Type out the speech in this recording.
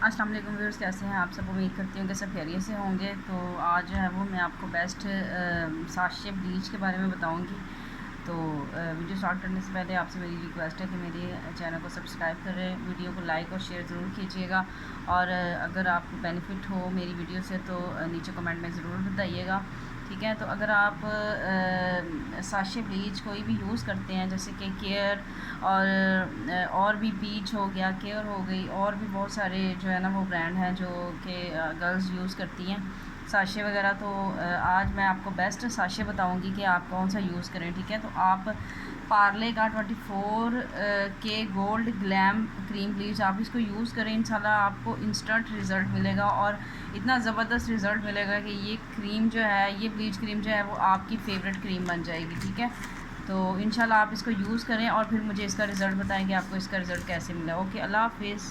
अस्सलाम वालेकुम व्यूअर्स, कैसे हैं आप सब। उम्मीद करती हूँ कि सब खैरियत से होंगे। तो आज जो है वो मैं आपको बेस्ट साशे ब्लीच के बारे में बताऊँगी। तो वीडियो स्टार्ट करने से पहले आपसे मेरी रिक्वेस्ट है कि मेरे चैनल को सब्सक्राइब करें, वीडियो को लाइक और शेयर ज़रूर कीजिएगा। और अगर आपको बेनिफिट हो मेरी वीडियो से तो नीचे कमेंट में ज़रूर बताइएगा, ठीक है। तो अगर आप साशे ब्लीच कोई भी यूज़ करते हैं, जैसे कि केयर और भी बीच हो गया, केयर हो गई, और भी बहुत सारे जो है ना वो ब्रांड हैं जो कि गर्ल्स यूज़ करती हैं साशे वगैरह। तो आज मैं आपको बेस्ट साशे बताऊंगी कि आप कौन सा यूज़ करें, ठीक है। तो आप पार्ले का 24 के गोल्ड ग्लैम क्रीम ब्लीच आप इसको यूज़ करें, इंशाल्लाह आपको इंस्टेंट रिज़ल्ट मिलेगा और इतना ज़बरदस्त रिज़ल्ट मिलेगा कि ये क्रीम जो है, ये ब्लीच क्रीम जो है वो आपकी फ़ेवरेट क्रीम बन जाएगी, ठीक है। तो इंशाल्लाह आप इसको यूज़ करें और फिर मुझे इसका रिज़ल्ट बताएं कि आपको इसका रिज़ल्ट कैसे मिला। ओके, अल्लाह हाफ़िज़।